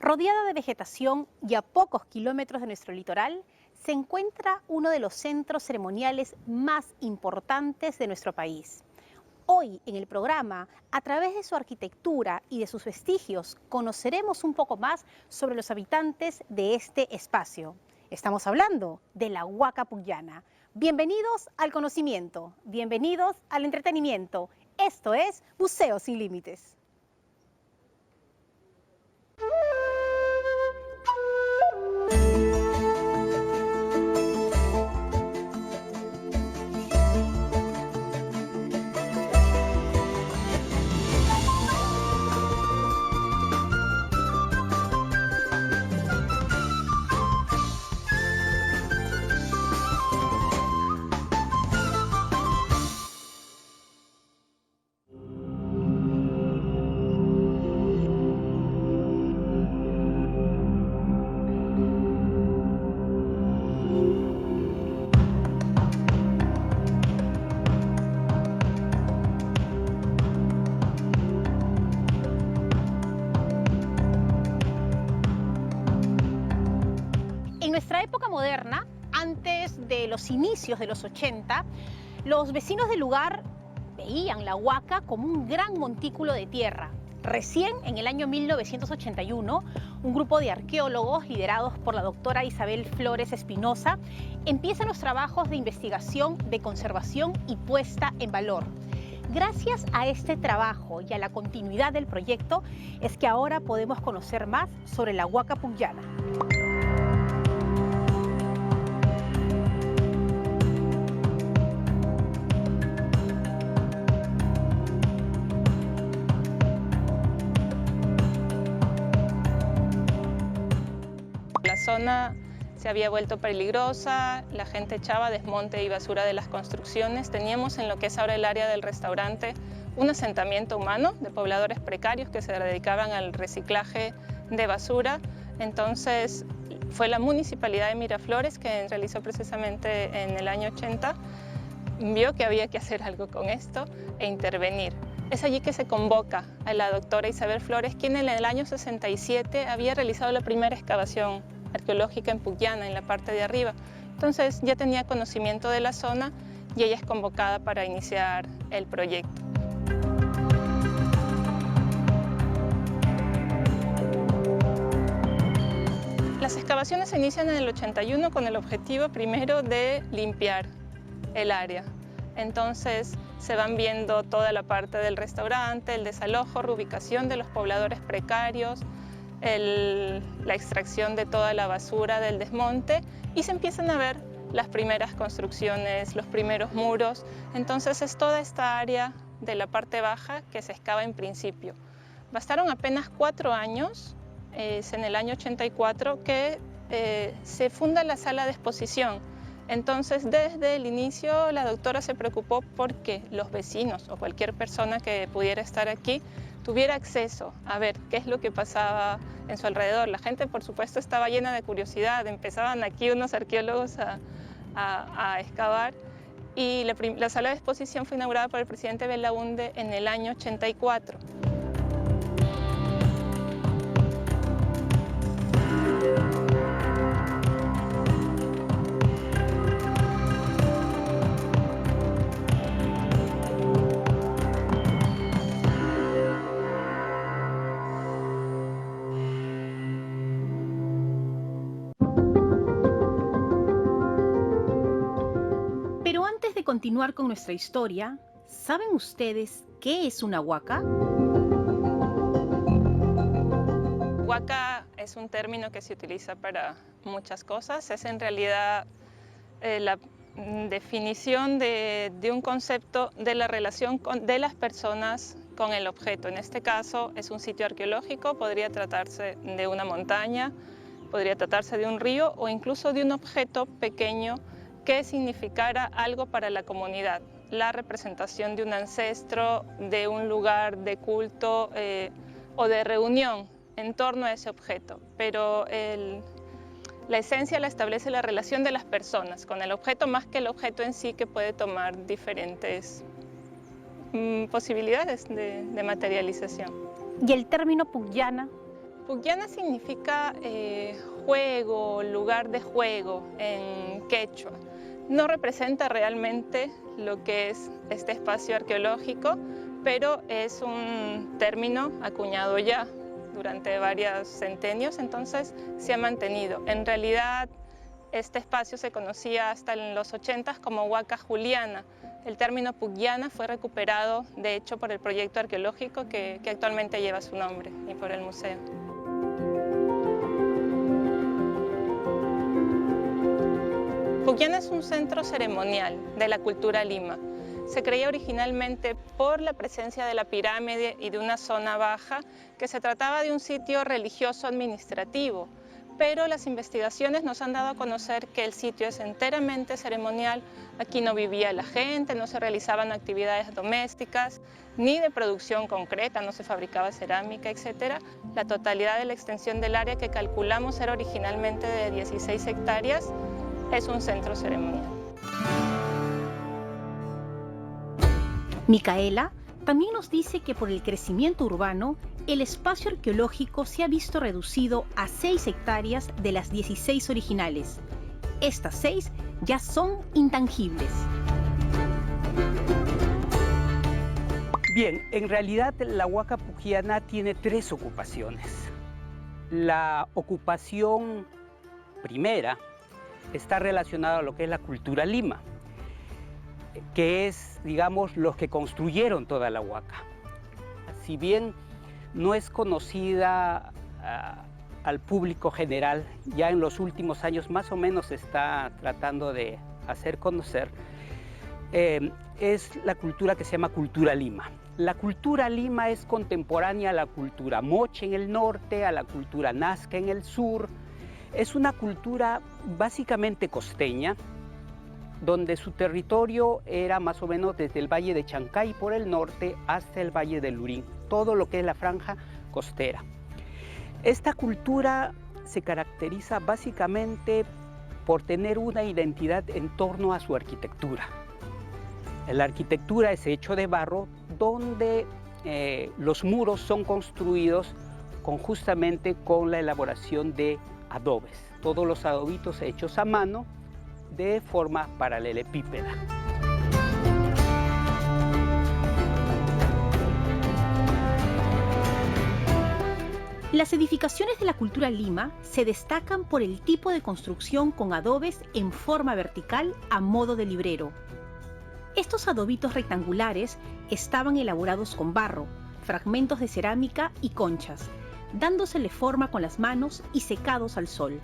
Rodeada de vegetación y a pocos kilómetros de nuestro litoral, se encuentra uno de los centros ceremoniales más importantes de nuestro país. Hoy en el programa, a través de su arquitectura y de sus vestigios, conoceremos un poco más sobre los habitantes de este espacio. Estamos hablando de la Huaca Puyana. Bienvenidos al conocimiento, bienvenidos al entretenimiento. Esto es Museo Sin Límites. En nuestra época moderna, antes de los inicios de los 80, los vecinos del lugar veían la Huaca como un gran montículo de tierra. Recién, en el año 1981, un grupo de arqueólogos liderados por la doctora Isabel Flores Espinosa empiezan los trabajos de investigación, de conservación y puesta en valor. Gracias a este trabajo y a la continuidad del proyecto es que ahora podemos conocer más sobre la Huaca Puyana. La zona se había vuelto peligrosa, la gente echaba desmonte y basura de las construcciones. Teníamos en lo que es ahora el área del restaurante un asentamiento humano de pobladores precarios que se dedicaban al reciclaje de basura. Entonces fue la Municipalidad de Miraflores que realizó precisamente en el año 80, vio que había que hacer algo con esto e intervenir. Es allí que se convoca a la doctora Isabel Flores, quien en el año 67 había realizado la primera excavación arqueológica en Puyana, en la parte de arriba. Entonces ya tenía conocimiento de la zona y ella es convocada para iniciar el proyecto. Las excavaciones se inician en el 81 con el objetivo primero de limpiar el área. Entonces se van viendo toda la parte del restaurante, el desalojo, reubicación de los pobladores precarios, la extracción de toda la basura del desmonte y se empiezan a ver las primeras construcciones, los primeros muros. Entonces es toda esta área de la parte baja que se excava en principio. Bastaron apenas 4 años, es en el año 84 que se funda la sala de exposición. Entonces, desde el inicio, la doctora se preocupó porque los vecinos o cualquier persona que pudiera estar aquí tuviera acceso a ver qué es lo que pasaba en su alrededor. La gente, por supuesto, estaba llena de curiosidad. Empezaban aquí unos arqueólogos a excavar y la sala de exposición fue inaugurada por el presidente Belaúnde en el año 84. Pero antes de continuar con nuestra historia, ¿saben ustedes qué es una huaca? Huaca es un término que se utiliza para muchas cosas. Es en realidad la definición de un concepto de la relación de las personas con el objeto. En este caso es un sitio arqueológico, podría tratarse de una montaña, podría tratarse de un río o incluso de un objeto pequeño que significara algo para la comunidad, la representación de un ancestro, de un lugar de culto o de reunión en torno a ese objeto. Pero la esencia la establece la relación de las personas con el objeto más que el objeto en sí, que puede tomar diferentes posibilidades de materialización. ¿Y el término Puyana? Pugyana significa juego, lugar de juego en quechua. No representa realmente lo que es este espacio arqueológico, pero es un término acuñado ya durante varios centenios, entonces se ha mantenido. En realidad, este espacio se conocía hasta en los 80 como Huaca Juliana. El término Pugyana fue recuperado, de hecho, por el proyecto arqueológico que actualmente lleva su nombre y por el museo. Pugyana es un centro ceremonial de la cultura lima. Se creía originalmente por la presencia de la pirámide y de una zona baja que se trataba de un sitio religioso administrativo, pero las investigaciones nos han dado a conocer que el sitio es enteramente ceremonial. Aquí no vivía la gente, no se realizaban actividades domésticas, ni de producción concreta, no se fabricaba cerámica, etc. La totalidad de la extensión del área, que calculamos era originalmente de 16 hectáreas, es un centro ceremonial. Micaela también nos dice que por el crecimiento urbano, el espacio arqueológico se ha visto reducido a 6 hectáreas de las 16 originales. Estas 6 ya son intangibles. Bien, en realidad la Huaca Pugyana tiene 3 ocupaciones. La ocupación primera está relacionada a lo que es la cultura lima, que es, digamos, los que construyeron toda la Huaca. Si bien no es conocida al público general, ya en los últimos años más o menos se está tratando de hacer conocer, es la cultura que se llama cultura lima. La cultura lima es contemporánea a la cultura moche en el norte, a la cultura nazca en el sur. Es una cultura básicamente costeña, donde su territorio era más o menos desde el Valle de Chancay por el norte hasta el Valle del Lurín, todo lo que es la franja costera. Esta cultura se caracteriza básicamente por tener una identidad en torno a su arquitectura. La arquitectura es hecho de barro, donde los muros son construidos justamente con la elaboración de adobes, todos los adobitos hechos a mano de forma paralelepípeda. Las edificaciones de la cultura lima se destacan por el tipo de construcción con adobes en forma vertical a modo de librero. Estos adobitos rectangulares estaban elaborados con barro, fragmentos de cerámica y conchas, dándosele forma con las manos y secados al sol.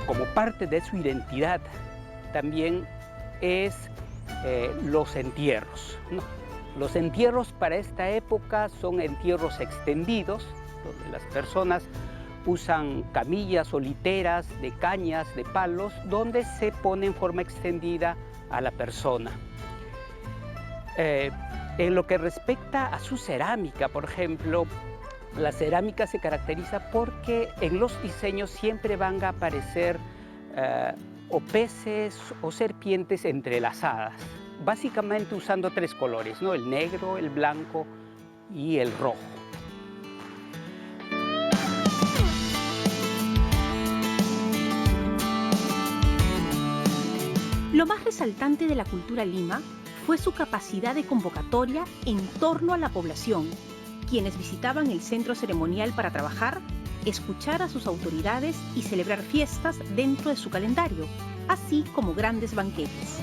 Como parte de su identidad también es los entierros, ¿no? Los entierros para esta época son entierros extendidos, donde las personas usan camillas o literas de cañas, de palos, donde se pone en forma extendida a la persona. En lo que respecta a su cerámica, por ejemplo, la cerámica se caracteriza porque en los diseños siempre van a aparecer o peces o serpientes entrelazadas, básicamente usando 3 colores, ¿no? El negro, el blanco y el rojo. Lo más resaltante de la cultura lima fue su capacidad de convocatoria en torno a la población, quienes visitaban el centro ceremonial para trabajar, escuchar a sus autoridades y celebrar fiestas dentro de su calendario, así como grandes banquetes.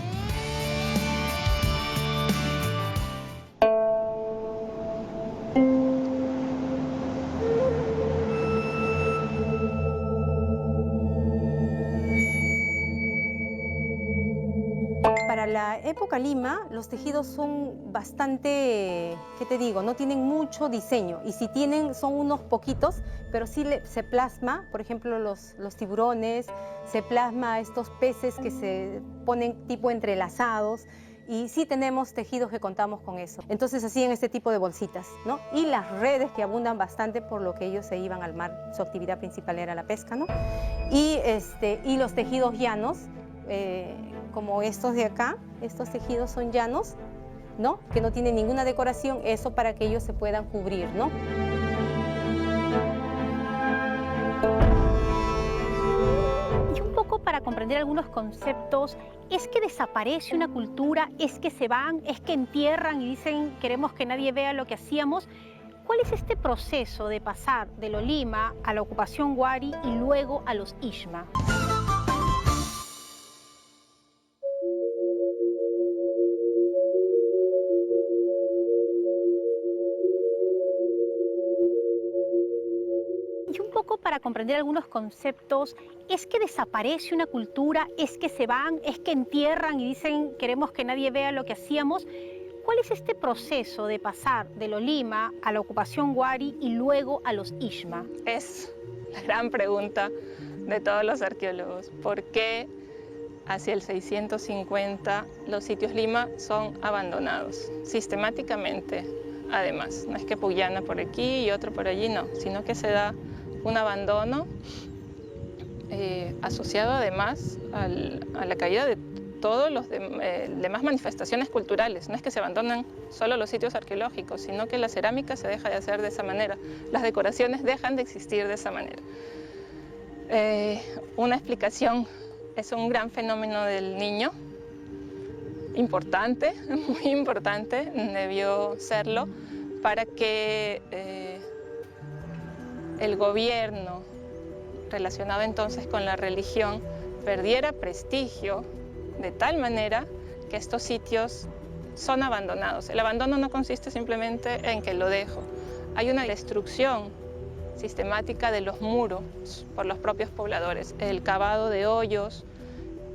Para la época Lima, los tejidos son bastante, ¿qué te digo? No tienen mucho diseño, y si tienen son unos poquitos, pero sí se plasma, por ejemplo, los tiburones, se plasma estos peces que se ponen tipo entrelazados, y sí tenemos tejidos que contamos con eso. Entonces hacían este tipo de bolsitas, ¿no? Y las redes que abundan bastante por lo que ellos se iban al mar, su actividad principal era la pesca, ¿no? Y los tejidos llanos, como estos de acá, estos tejidos son llanos, ¿no? Que no tienen ninguna decoración, eso para que ellos se puedan cubrir, ¿no? Y un poco para comprender algunos conceptos, ¿es que desaparece una cultura? ¿Es que se van? ¿Es que entierran y dicen queremos que nadie vea lo que hacíamos? ¿Cuál es este proceso de pasar de los Lima a la ocupación Wari y luego a los Ishma? Y un poco para comprender algunos conceptos, ¿es que desaparece una cultura? ¿Es que se van? ¿Es que entierran y dicen queremos que nadie vea lo que hacíamos? ¿Cuál es este proceso de pasar de los Lima a la ocupación Wari y luego a los Ishma? Es la gran pregunta de todos los arqueólogos. ¿Por qué hacia el 650 los sitios Lima son abandonados sistemáticamente? Además, no es que Puyana por aquí y otro por allí, no, sino que se da un abandono asociado además a la caída de todas las demás manifestaciones culturales. No es que se abandonan solo los sitios arqueológicos, sino que la cerámica se deja de hacer de esa manera, las decoraciones dejan de existir de esa manera. Una explicación es un gran fenómeno del Niño, importante, muy importante, debió serlo, para que el gobierno relacionado entonces con la religión perdiera prestigio de tal manera que estos sitios son abandonados. El abandono no consiste simplemente en que lo dejo. Hay una destrucción sistemática de los muros por los propios pobladores, el cavado de hoyos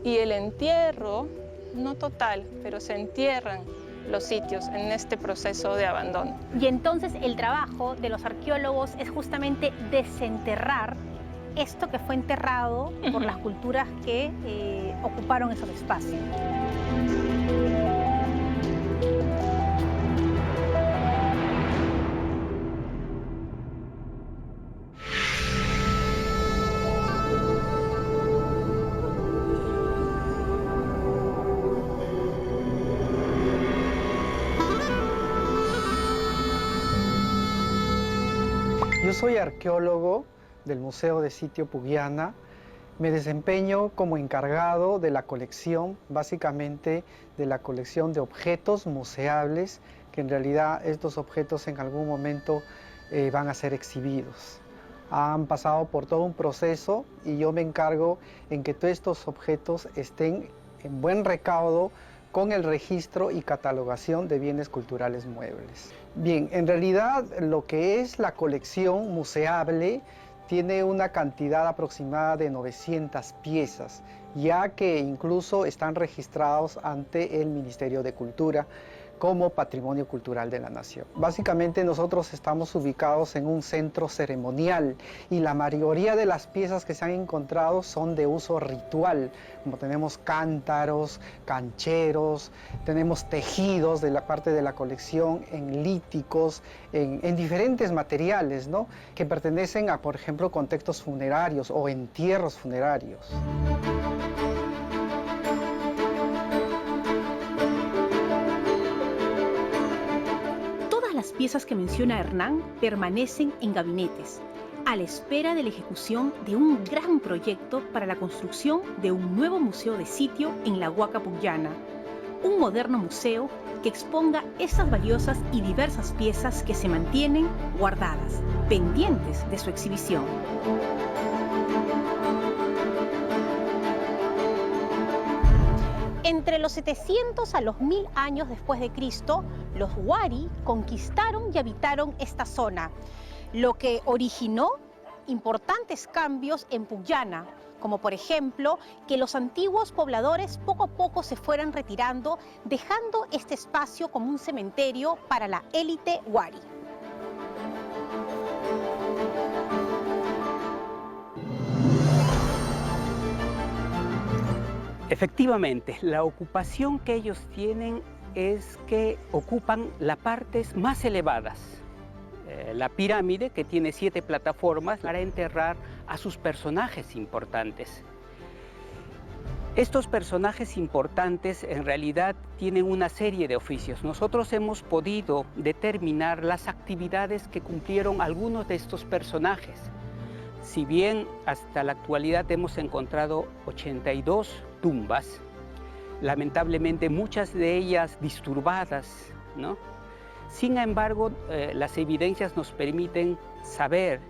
y el entierro, no total, pero se entierran los sitios en este proceso de abandono. Y entonces el trabajo de los arqueólogos es justamente desenterrar esto que fue enterrado por las culturas que ocuparon esos espacios. Yo soy arqueólogo del Museo de Sitio Puyana. Me desempeño como encargado de la colección, básicamente de la colección de objetos museables, que en realidad estos objetos en algún momento van a ser exhibidos. Han pasado por todo un proceso y yo me encargo en que todos estos objetos estén en buen recaudo con el registro y catalogación de bienes culturales muebles. Bien, en realidad lo que es la colección museable tiene una cantidad aproximada de 900 piezas, ya que incluso están registrados ante el Ministerio de Cultura como Patrimonio Cultural de la Nación. Básicamente nosotros estamos ubicados en un centro ceremonial y la mayoría de las piezas que se han encontrado son de uso ritual, como tenemos cántaros, cancheros, tenemos tejidos de la parte de la colección en líticos, en diferentes materiales, ¿no?, que pertenecen a, por ejemplo, contextos funerarios o entierros funerarios. Las piezas que menciona Hernán permanecen en gabinetes, a la espera de la ejecución de un gran proyecto para la construcción de un nuevo museo de sitio en la Huaca Puyana, un moderno museo que exponga estas valiosas y diversas piezas que se mantienen guardadas, pendientes de su exhibición. Entre los 700 a los 1000 años después de Cristo, los Wari conquistaron y habitaron esta zona, lo que originó importantes cambios en Puyana, como por ejemplo que los antiguos pobladores poco a poco se fueran retirando, dejando este espacio como un cementerio para la élite Wari. Efectivamente, la ocupación que ellos tienen es que ocupan las partes más elevadas. La pirámide, que tiene 7 plataformas para enterrar a sus personajes importantes. Estos personajes importantes en realidad tienen una serie de oficios. Nosotros hemos podido determinar las actividades que cumplieron algunos de estos personajes. Si bien hasta la actualidad hemos encontrado 82 tumbas, lamentablemente muchas de ellas disturbadas, ¿no? Sin embargo, las evidencias nos permiten saber,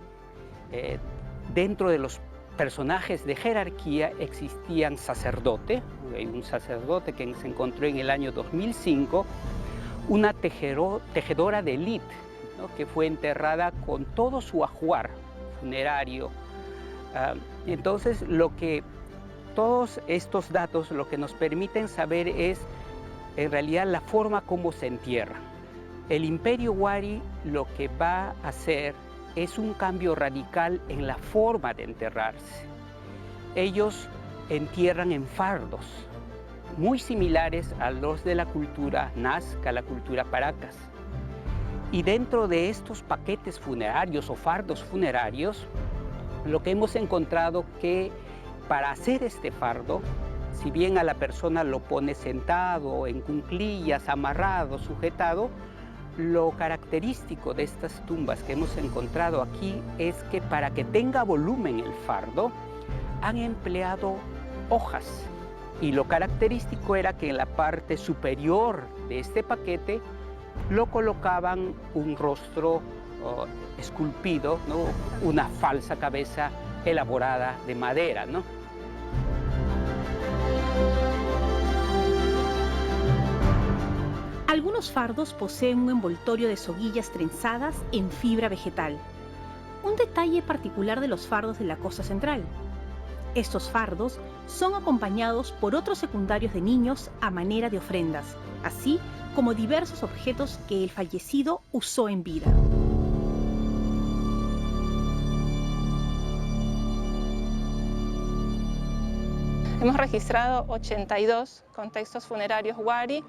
dentro de los personajes de jerarquía existían sacerdote, hay un sacerdote que se encontró en el año 2005, una tejedora de élite, ¿no? Que fue enterrada con todo su ajuar funerario. Entonces, todos estos datos lo que nos permiten saber es en realidad la forma como se entierra. El Imperio Wari lo que va a hacer es un cambio radical en la forma de enterrarse. Ellos entierran en fardos, muy similares a los de la cultura Nazca, la cultura Paracas. Y dentro de estos paquetes funerarios o fardos funerarios, lo que hemos encontrado que para hacer este fardo, si bien a la persona lo pone sentado, en cuclillas, amarrado, sujetado, lo característico de estas tumbas que hemos encontrado aquí es que para que tenga volumen el fardo, han empleado hojas. Y lo característico era que en la parte superior de este paquete lo colocaban un rostro esculpido, ¿no? Una falsa cabeza elaborada de madera, ¿no? Algunos fardos poseen un envoltorio de soguillas trenzadas en fibra vegetal, un detalle particular de los fardos de la costa central. Estos fardos son acompañados por otros secundarios de niños a manera de ofrendas, así como diversos objetos que el fallecido usó en vida. Hemos registrado 82 contextos funerarios Wari,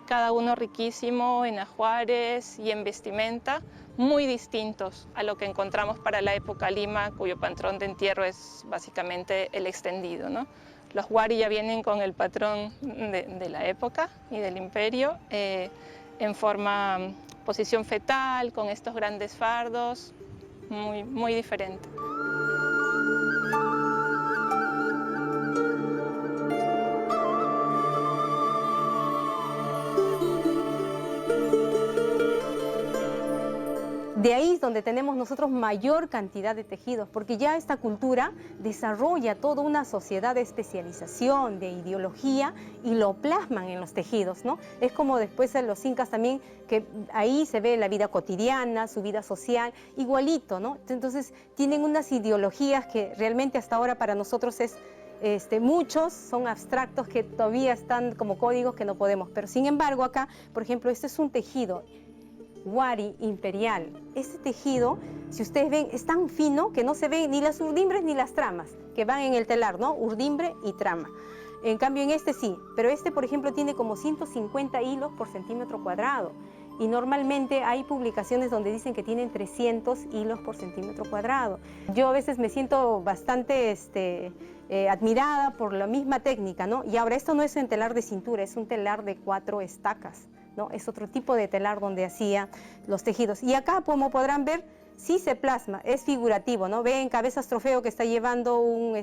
cada uno riquísimo en ajuares y en vestimenta, muy distintos a lo que encontramos para la época Lima, cuyo patrón de entierro es básicamente el extendido, ¿no? Los Wari ya vienen con el patrón de la época y del imperio, en posición fetal, con estos grandes fardos, muy diferente. De ahí es donde tenemos nosotros mayor cantidad de tejidos, porque ya esta cultura desarrolla toda una sociedad de especialización, de ideología, y lo plasman en los tejidos, ¿no? Es como después en los incas también, que ahí se ve la vida cotidiana, su vida social, igualito, ¿no? Entonces tienen unas ideologías que realmente hasta ahora para nosotros es... muchos son abstractos que todavía están como códigos que no podemos, pero sin embargo acá, por ejemplo, este es un tejido Wari imperial. Este tejido, si ustedes ven, es tan fino que no se ven ni las urdimbres ni las tramas que van en el telar, ¿no? Urdimbre y trama. En cambio en este sí, pero este por ejemplo tiene como 150 hilos por centímetro cuadrado. Y normalmente hay publicaciones donde dicen que tienen 300 hilos por centímetro cuadrado. Yo a veces me siento bastante admirada por la misma técnica, ¿no? Y ahora esto no es un telar de cintura, es un telar de 4 estacas, ¿no? Es otro tipo de telar donde hacía los tejidos. Y acá, como podrán ver, sí se plasma, es figurativo, ¿no? Ven Cabezas Trofeo que está llevando un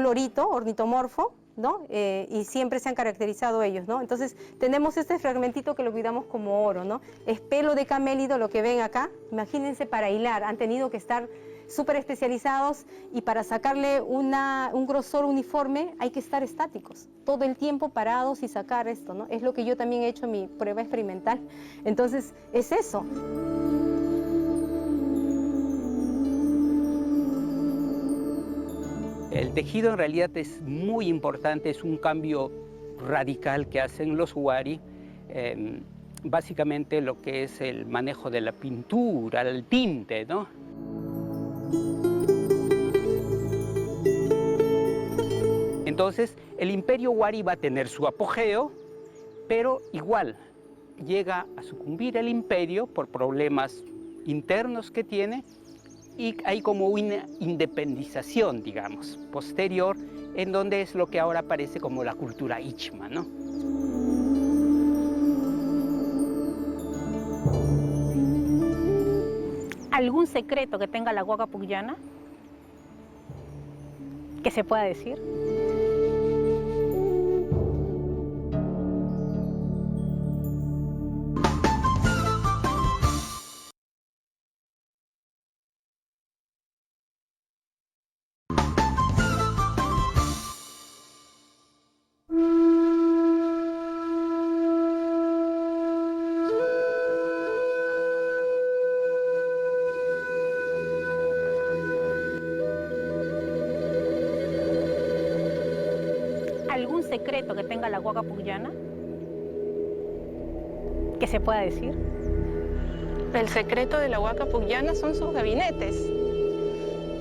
lorito ornitomorfo, ¿no? Y siempre se han caracterizado ellos, ¿no? Entonces tenemos este fragmentito que lo cuidamos como oro, ¿no? Es pelo de camélido lo que ven acá. Imagínense, para hilar han tenido que estar súper especializados, y para sacarle un grosor uniforme hay que estar estáticos, todo el tiempo parados y sacar esto, ¿no? Es lo que yo también he hecho en mi prueba experimental. Entonces es eso. El tejido en realidad es muy importante, es un cambio radical que hacen los Wari, básicamente lo que es el manejo de la pintura, el tinte, ¿no? Entonces, el Imperio Wari va a tener su apogeo, pero igual llega a sucumbir el imperio por problemas internos que tiene, y hay como una independización, digamos, posterior, en donde es lo que ahora aparece como la cultura Ichma, ¿no? ¿Algún secreto que tenga la Huaca Pucllana que se pueda decir? ¿Algún secreto que tenga la Huaca Pucllana que se pueda decir? El secreto de la Huaca Pucllana son sus gabinetes.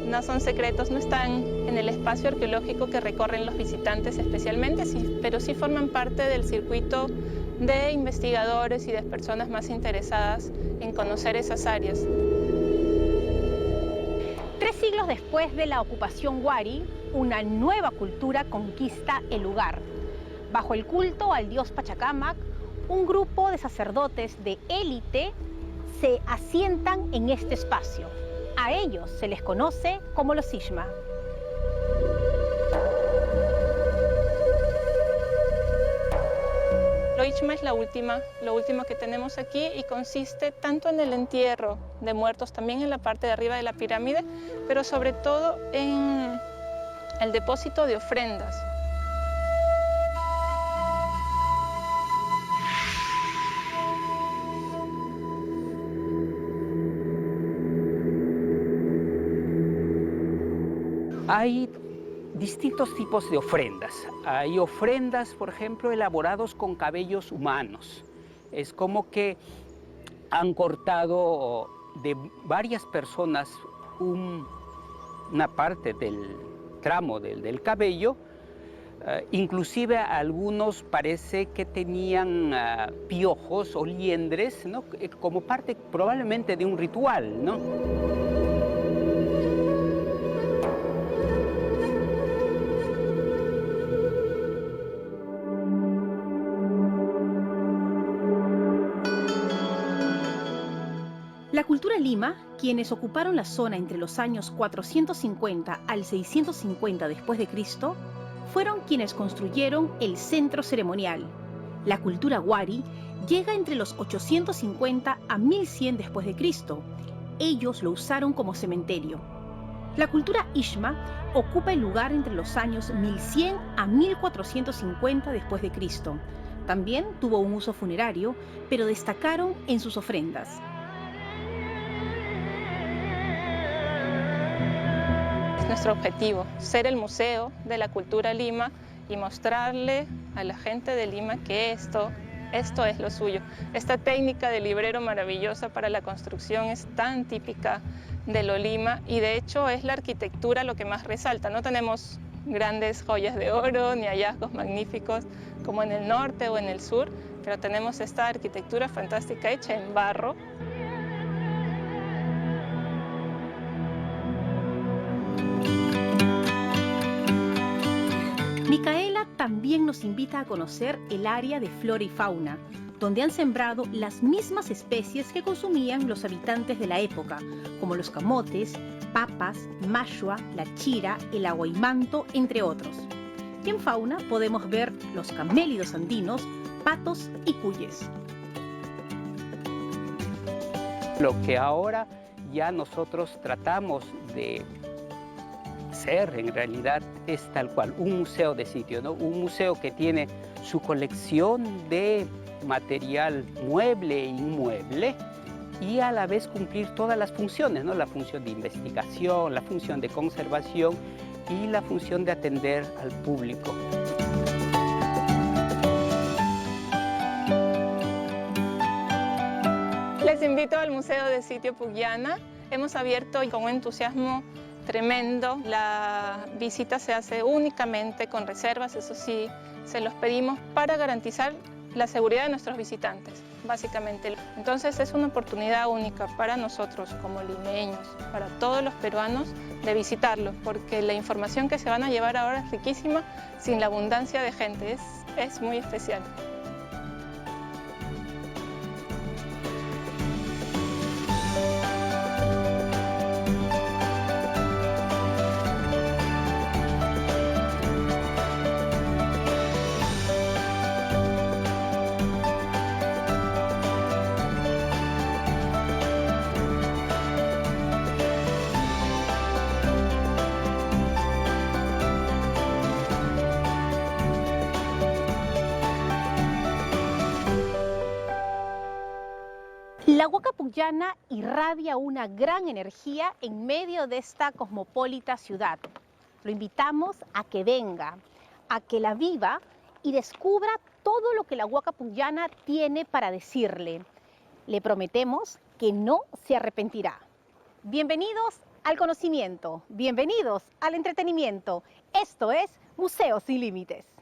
No son secretos, no están en el espacio arqueológico que recorren los visitantes especialmente, pero sí forman parte del circuito de investigadores y de personas más interesadas en conocer esas áreas. 3 siglos después de la ocupación Wari, una nueva cultura conquista el lugar. Bajo el culto al dios Pachacamac, un grupo de sacerdotes de élite se asientan en este espacio. A ellos se les conoce como los Ichma. Lo Ichma es lo último que tenemos aquí y consiste tanto en el entierro de muertos, también en la parte de arriba de la pirámide, pero sobre todo en el depósito de ofrendas. Hay distintos tipos de ofrendas. Hay ofrendas, por ejemplo, elaborados con cabellos humanos. Es como que han cortado de varias personas una parte del tramo del cabello. Inclusive algunos parece que tenían piojos o liendres, ¿no? Como parte probablemente de un ritual, ¿no? La cultura Lima, quienes ocuparon la zona entre los años 450 al 650 después de Cristo, fueron quienes construyeron el centro ceremonial. La cultura Wari llega entre los 850 a 1100 después de Cristo. Ellos lo usaron como cementerio. La cultura Ichma ocupa el lugar entre los años 1100 a 1450 después de Cristo. También tuvo un uso funerario, pero destacaron en sus ofrendas. Nuestro objetivo, ser el museo de la cultura Lima y mostrarle a la gente de Lima que esto es lo suyo. Esta técnica de librero maravillosa para la construcción es tan típica de lo Lima y de hecho es la arquitectura lo que más resalta. No tenemos grandes joyas de oro ni hallazgos magníficos como en el norte o en el sur, pero tenemos esta arquitectura fantástica hecha en barro. Micaela también nos invita a conocer el área de flora y fauna, donde han sembrado las mismas especies que consumían los habitantes de la época, como los camotes, papas, mashua, la chira, el aguaimanto, entre otros. Y en fauna podemos ver los camélidos andinos, patos y cuyes. Lo que ahora ya nosotros tratamos de ser, en realidad, es tal cual, un museo de sitio, ¿no? Un museo que tiene su colección de material mueble e inmueble y a la vez cumplir todas las funciones, ¿no? La función de investigación, la función de conservación y la función de atender al público. Les invito al Museo de Sitio Pucllana. Hemos abierto con un entusiasmo tremendo. La visita se hace únicamente con reservas, eso sí, se los pedimos para garantizar la seguridad de nuestros visitantes, básicamente. Entonces es una oportunidad única para nosotros como limeños, para todos los peruanos, de visitarlo, porque la información que se van a llevar ahora es riquísima sin la abundancia de gente, es muy especial. La Huaca Pucllana irradia una gran energía en medio de esta cosmopolita ciudad. Lo invitamos a que venga, a que la viva y descubra todo lo que la Huaca Pucllana tiene para decirle. Le prometemos que no se arrepentirá. Bienvenidos al conocimiento, bienvenidos al entretenimiento. Esto es Museos Sin Límites.